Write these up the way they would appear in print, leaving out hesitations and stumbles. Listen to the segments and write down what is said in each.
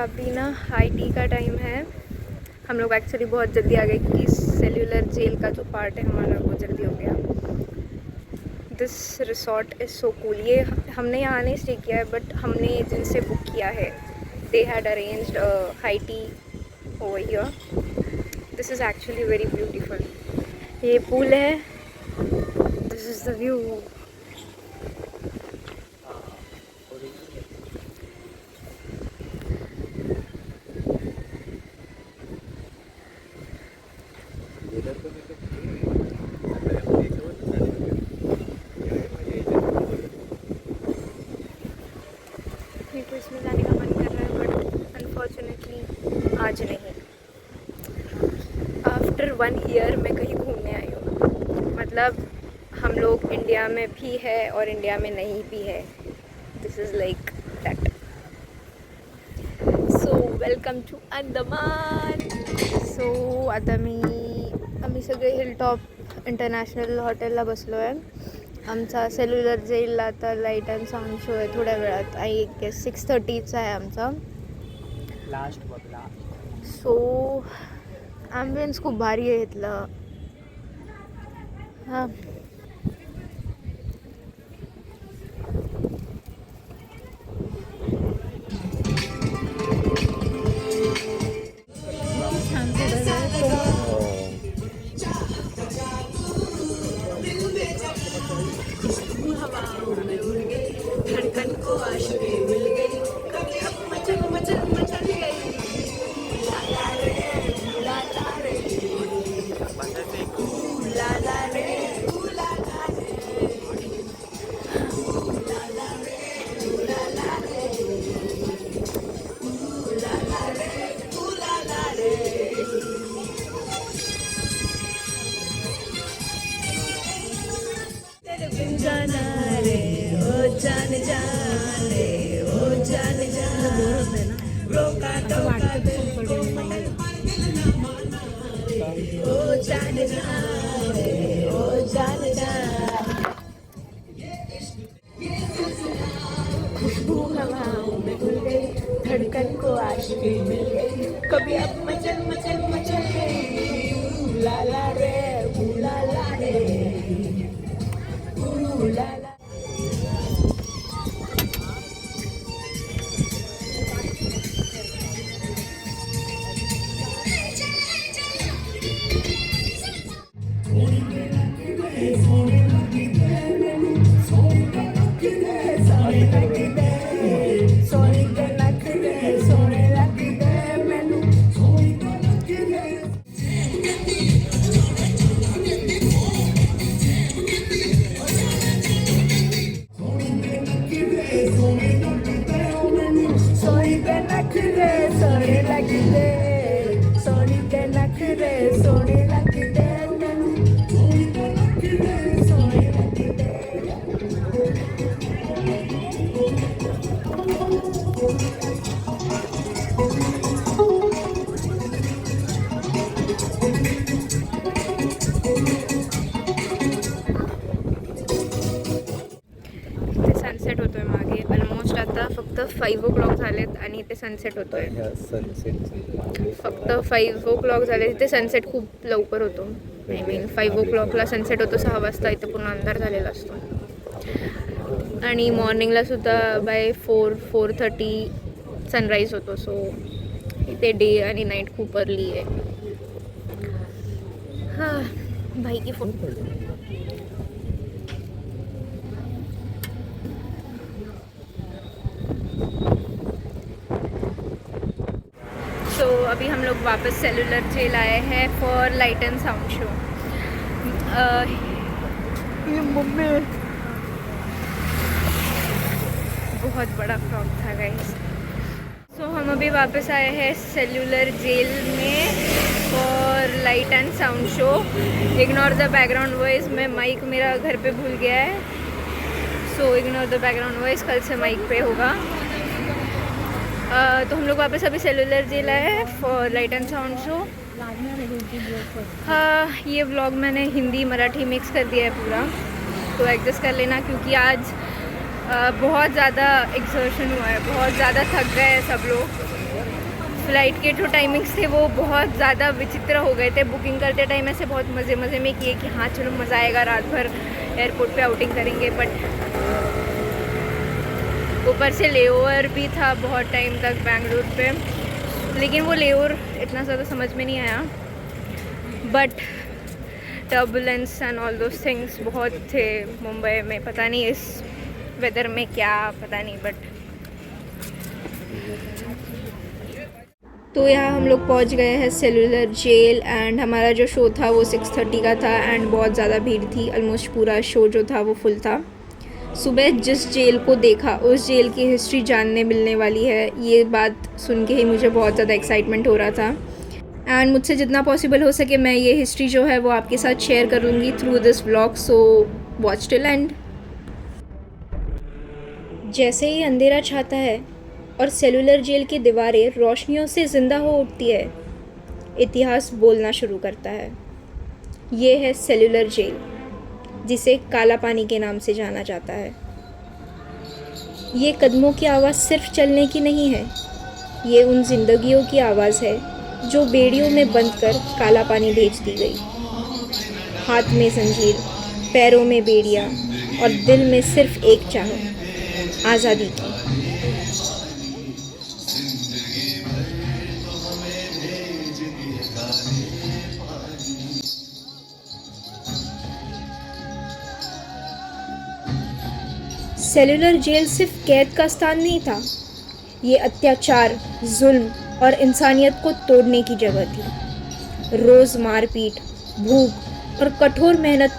अभी ना high tea का टाइम है। हम लोग एक्चुअली बहुत जल्दी आ गए क्योंकि सेल्यूलर जेल का जो पार्ट है हमारा वो जल्दी हो गया। This resort is so cool. ये हमने यहाँ नहीं स्टे किया है बट हमने जिनसे बुक किया है they had arranged high tea over here. This is actually very beautiful. ये पूल है, दिस इज़ द व्यू। मेरे को इसमें जाने का मन कर रहा है बट अनफॉर्चुनेटली आज नहीं। आफ्टर 1 ईयर मैं कहीं घूमने आई हूँ। मतलब हम लोग इंडिया में भी है और इंडिया में नहीं भी है। This is like that. So welcome to Andaman. So आता आम्ही सगळे हिलटॉप इंटरनॅशनल हॉटेलला बसलो आहे। आमचा सेल्युलर जेलला आता लाईट अँड साऊंड शो आहे थोड्या वेळात। आई गेस 6:30चा आहे आमचा लास्ट बघला। सो ॲम्बियन्स खूप भारी आहे इथलं। हां धड़कन को आशिकी मिल गई, कभी अब मचल मचल मचल गई। लाला रे लाला रे लाला रे लाला रे जाना रे ओ जान जान रे ओ जान जान रोका टोका दिल को ओ जान जान रे ओ जान जान। खुशबू हवाओं में घुल गई, धड़कन को आशिकी मिल गई, कभी अब मचल मचल मचल गई। लाला रे लाला रे लाला। सनसेट होतोय मागे ऑलमोस्ट आता फक्त 5 o'clock झालेत आणि इथे सनसेट होतोय। फक्त 5 o'clock झाले। इथे सनसेट खूप लवकर होतो। आय मीन 5 o'clockला सनसेट होतो, 6 वाजता इथे पूर्ण अंधार झालेला असतो। आणि मॉर्निंगला सुद्धा बाय 4-4:30 सनराईज होतो। सो इथे डे आणि नाईट खूप अर्ली आहे। हां भाई की फोटो। तो अभी हम लोग वापस सेल्युलर जेल आए हैं for light and sound show. ये मम्मी बहुत बड़ा फ्रॉक था गाइस। सो हम अभी वापस आए हैं सेल्युलर जेल में for light and sound show. Ignore the background voice. मैं माइक मेरा घर पे भूल गया है, so ignore the background voice. कल से माइक पे होगा। तो हम लोग वापस अभी सेल्युलर जेल आए हैं for light and sound show. हाँ ये व्लॉग मैंने हिंदी मराठी मिक्स कर दिया है पूरा, तो एडजस्ट कर लेना क्योंकि आज बहुत ज़्यादा एक्सर्शन हुआ है, बहुत ज़्यादा थक गए हैं सब लोग। फ़्लाइट के जो टाइमिंग्स थे वो बहुत ज़्यादा विचित्र हो गए थे। बुकिंग करते टाइम ऐसे बहुत मज़े मज़े में किए कि हाँ चलो मज़ा आएगा, रात भर एयरपोर्ट पे आउटिंग करेंगे, बट ऊपर से लेओवर भी था बहुत टाइम तक बेंगलुरु पे, लेकिन वो लेओवर इतना ज़्यादा समझ में नहीं आया, but turbulence and all those things बहुत थे मुंबई में। पता नहीं इस वेदर में क्या, पता नहीं, बट तो यहाँ हम लोग पहुँच गए हैं सेलुलर जेल एंड हमारा जो शो था वो 6:30 का था एंड बहुत ज़्यादा भीड़ थी। ऑलमोस्ट पूरा शो जो था वो फुल था। सुबह जिस जेल को देखा उस जेल की हिस्ट्री जानने मिलने वाली है, ये बात सुन के ही मुझे बहुत ज़्यादा एक्साइटमेंट हो रहा था एंड मुझसे जितना पॉसिबल हो सके मैं ये हिस्ट्री जो है वो आपके साथ शेयर करूँगी through this vlog, so watch till and. जैसे ही अंधेरा छाता है और सेलुलर जेल की दीवारें रोशनियों से ज़िंदा हो उठती है, इतिहास बोलना शुरू करता है। ये है सेलुलर जेल, जिसे काला पानी के नाम से जाना जाता है। ये कदमों की आवाज़ सिर्फ चलने की नहीं है, ये उन जिंदगियों की आवाज़ है जो बेड़ियों में बंद कर काला पानी भेज दी गई। हाथ में जंजीर, पैरों में बेड़ियाँ और दिल में सिर्फ एक चाह, आज़ादी की। सेलुलर जेल सिर्फ कैद का स्थान नहीं था, ये अत्याचार, जुल्म और इंसानियत को तोड़ने की जगह थी। रोज़ मारपीट, भूख और कठोर मेहनत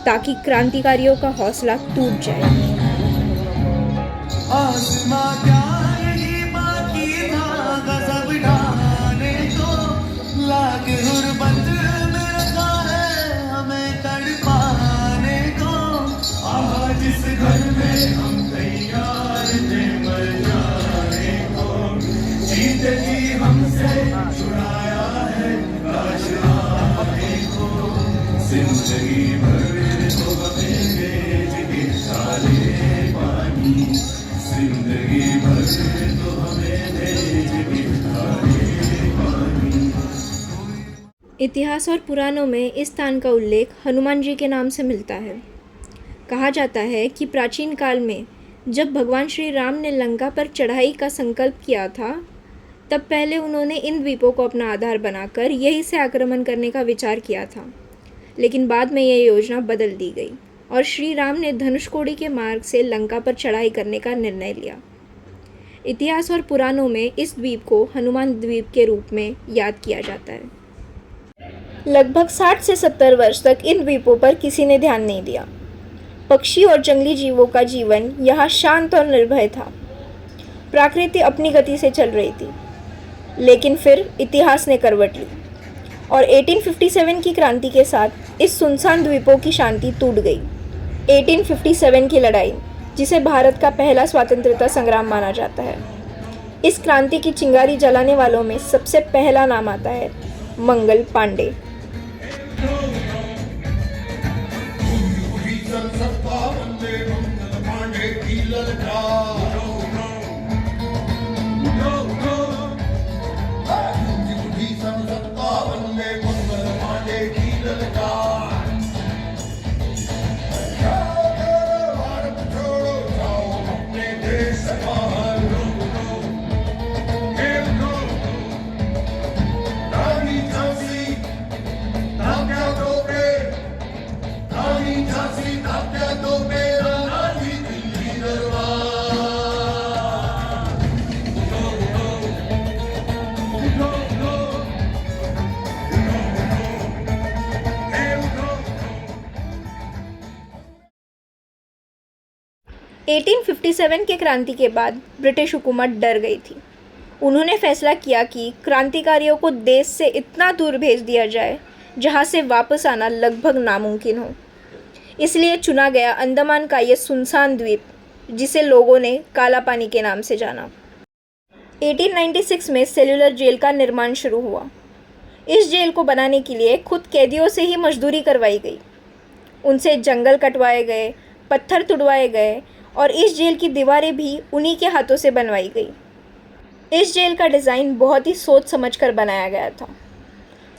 ताकि क्रांतिकारियों का हौसला टूट जाए। आसमां क्या नहीं बाकी था गज़ब ढाने को, लाग गुर्बत में रखा है हमें तड़पाने को। आज जिस घर में हम तैयार थे मर जाने को, जिंदगी हमसे छुड़ाया है काश आने को। जिंदगी भर तो हमें भेज के काले पानी, जिंदगी भर तो हमें भेज के काले पानी। इतिहास और पुराणों में इस स्थान का उल्लेख हनुमान जी के नाम से मिलता है। कहा जाता है कि प्राचीन काल में जब भगवान श्री राम ने लंका पर चढ़ाई का संकल्प किया था, तब पहले उन्होंने इन द्वीपों को अपना आधार बनाकर यहीं से आक्रमण करने का विचार किया था, लेकिन बाद में यह योजना बदल दी गई और श्री राम ने धनुषकोडी के मार्ग से लंका पर चढ़ाई करने का निर्णय लिया। इतिहास और पुराणों में इस द्वीप को हनुमान द्वीप के रूप में याद किया जाता है। लगभग 60 से 70 वर्ष तक इन द्वीपों पर किसी ने ध्यान नहीं दिया। पक्षी और जंगली जीवों का जीवन यहाँ शांत और निर्भय था। प्रकृति अपनी गति से चल रही थी, लेकिन फिर इतिहास ने करवट ली और 1857 की क्रांति के साथ इस सुनसान द्वीपों की शांति टूट गई। 1857 की लड़ाई, जिसे भारत का पहला स्वतंत्रता संग्राम माना जाता है, इस क्रांति की चिंगारी जलाने वालों में सबसे पहला नाम आता है मंगल पांडे। एटीन 1857 के क्रांति के बाद ब्रिटिश हुकूमत डर गई थी। उन्होंने फैसला किया कि क्रांतिकारियों को देश से इतना दूर भेज दिया जाए जहां से वापस आना लगभग नामुमकिन हो। इसलिए चुना गया अंडमान का ये सुनसान द्वीप, जिसे लोगों ने काला पानी के नाम से जाना। 1896 में सेलुलर जेल का निर्माण शुरू हुआ। इस जेल को बनाने के लिए खुद कैदियों से ही मजदूरी करवाई गई। उनसे जंगल कटवाए गए, पत्थर तुड़वाए गए और इस जेल की दीवारें भी उन्हीं के हाथों से बनवाई गई। इस जेल का डिज़ाइन बहुत ही सोच समझकर बनाया गया था।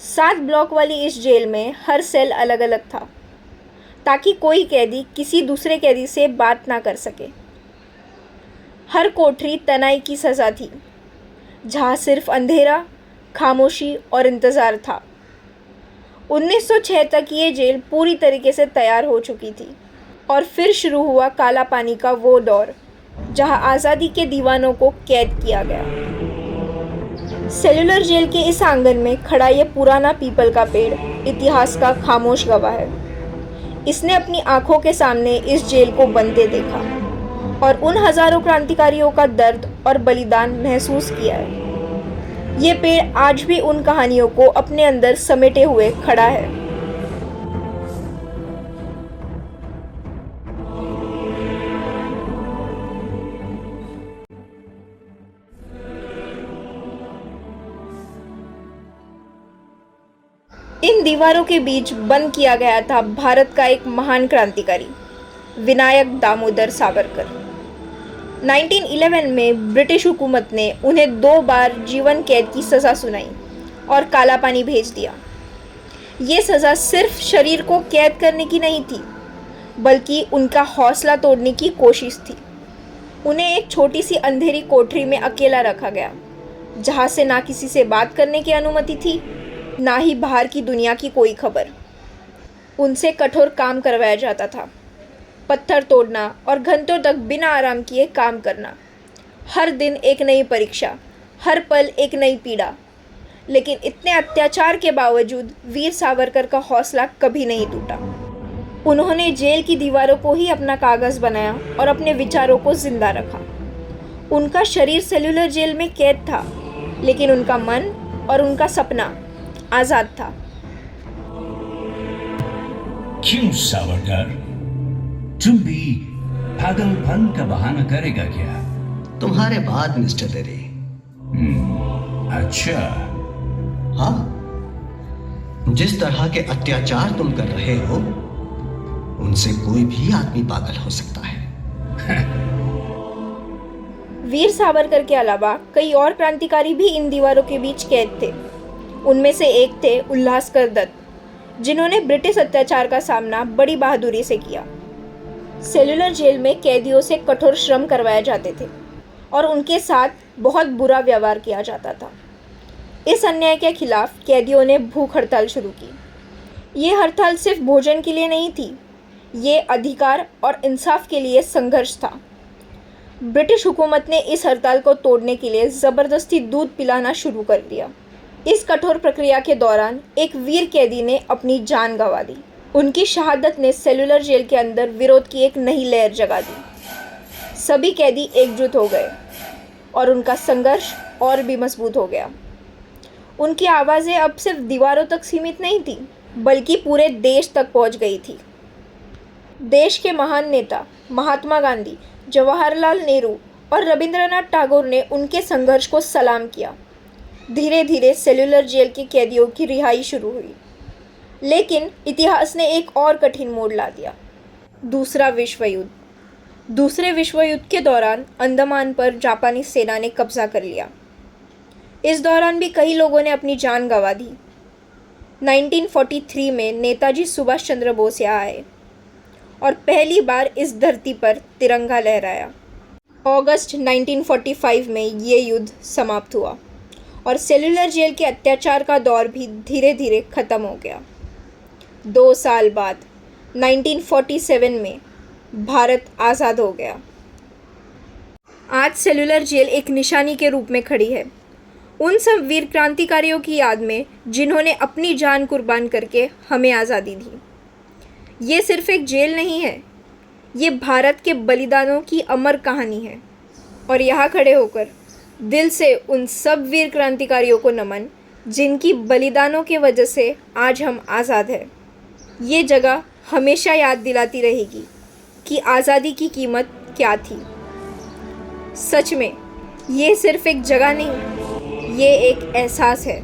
7 ब्लॉक वाली इस जेल में हर सेल अलग अलग था, ताकि कोई कैदी किसी दूसरे कैदी से बात ना कर सके। हर कोठरी तनाई की सज़ा थी, जहाँ सिर्फ अंधेरा, खामोशी और इंतज़ार था। 1906 तक ये जेल पूरी तरीके से तैयार हो चुकी थी और फिर शुरू हुआ काला पानी का वो दौर, जहाँ आज़ादी के दीवानों को कैद किया गया। सेल्यूलर जेल के इस आंगन में खड़ा ये पुराना पीपल का पेड़ इतिहास का खामोश गवाह है। इसने अपनी आंखों के सामने इस जेल को बनते देखा और उन हजारों क्रांतिकारियों का दर्द और बलिदान महसूस किया है। ये पेड़ आज भी उन कहानियों को अपने अंदर समेटे हुए खड़ा है। इन दीवारों के बीच बंद किया गया था भारत का एक महान क्रांतिकारी, विनायक दामोदर सावरकर। 1911 में ब्रिटिश हुकूमत ने उन्हें 2 बार जीवन कैद की सज़ा सुनाई और काला पानी भेज दिया। ये सज़ा सिर्फ शरीर को कैद करने की नहीं थी, बल्कि उनका हौसला तोड़ने की कोशिश थी। उन्हें एक छोटी सी अंधेरी कोठरी में अकेला रखा गया, जहाँ से ना किसी से बात करने की अनुमति थी, ना ही बाहर की दुनिया की कोई खबर। उनसे कठोर काम करवाया जाता था, पत्थर तोड़ना और घंटों तक बिना आराम किए काम करना। हर दिन एक नई परीक्षा, हर पल एक नई पीड़ा। लेकिन इतने अत्याचार के बावजूद वीर सावरकर का हौसला कभी नहीं टूटा। उन्होंने जेल की दीवारों को ही अपना कागज़ बनाया और अपने विचारों को जिंदा रखा। उनका शरीर सेल्यूलर जेल में कैद था, लेकिन उनका मन और उनका सपना आज़ाद था। क्यों सावरकर, तुम भी पागलपन का बहाना करेगा क्या? तुम्हारे बाद मिस्टर लेरी। अच्छा। हाँ, जिस तरह के अत्याचार तुम कर रहे हो, उनसे कोई भी आदमी पागल हो सकता है। वीर सावरकर के अलावा कई और क्रांतिकारी भी इन दीवारों के बीच कैद थे। उनमें से एक थे उल्लासकर दत्त, जिन्होंने ब्रिटिश अत्याचार का सामना बड़ी बहादुरी से किया। सेल्यूलर जेल में कैदियों से कठोर श्रम करवाए जाते थे और उनके साथ बहुत बुरा व्यवहार किया जाता था। इस अन्याय के खिलाफ कैदियों ने भूख हड़ताल शुरू की। ये हड़ताल सिर्फ भोजन के लिए नहीं थी, ये अधिकार और इंसाफ के लिए संघर्ष था। ब्रिटिश हुकूमत ने इस हड़ताल को तोड़ने के लिए ज़बरदस्ती दूध पिलाना शुरू कर दिया। इस कठोर प्रक्रिया के दौरान एक वीर कैदी ने अपनी जान गंवा दी। उनकी शहादत ने सेल्यूलर जेल के अंदर विरोध की एक नई लहर जगा दी। सभी कैदी एकजुट हो गए और उनका संघर्ष और भी मजबूत हो गया। उनकी आवाज़ें अब सिर्फ दीवारों तक सीमित नहीं थी, बल्कि पूरे देश तक पहुंच गई थी। देश के महान नेता महात्मा गांधी, जवाहरलाल नेहरू और रविंद्रनाथ टैगोर ने उनके संघर्ष को सलाम किया। धीरे धीरे सेल्यूलर जेल के कैदियों की रिहाई शुरू हुई, लेकिन इतिहास ने एक और कठिन मोड़ ला दिया, दूसरा विश्व युद्ध। दूसरे विश्व युद्ध के दौरान अंडमान पर जापानी सेना ने कब्जा कर लिया। इस दौरान भी कई लोगों ने अपनी जान गंवा दी। 1943 में नेताजी सुभाष चंद्र बोस यहाँ आए और पहली बार इस धरती पर तिरंगा लहराया। अगस्त 1945 में ये युद्ध समाप्त हुआ और सेल्यूलर जेल के अत्याचार का दौर भी धीरे धीरे ख़त्म हो गया। 2 साल बाद 1947 में भारत आज़ाद हो गया। आज सेल्यूलर जेल एक निशानी के रूप में खड़ी है, उन सब वीर क्रांतिकारियों की याद में जिन्होंने अपनी जान कुर्बान करके हमें आज़ादी दी। ये सिर्फ एक जेल नहीं है, ये भारत के बलिदानों की अमर कहानी है। और यहाँ खड़े होकर दिल से उन सब वीर क्रांतिकारियों को नमन, जिनकी बलिदानों के वजह से आज हम आज़ाद हैं। ये जगह हमेशा याद दिलाती रहेगी कि आज़ादी की कीमत क्या थी। सच में ये सिर्फ एक जगह नहीं, ये एक एहसास है।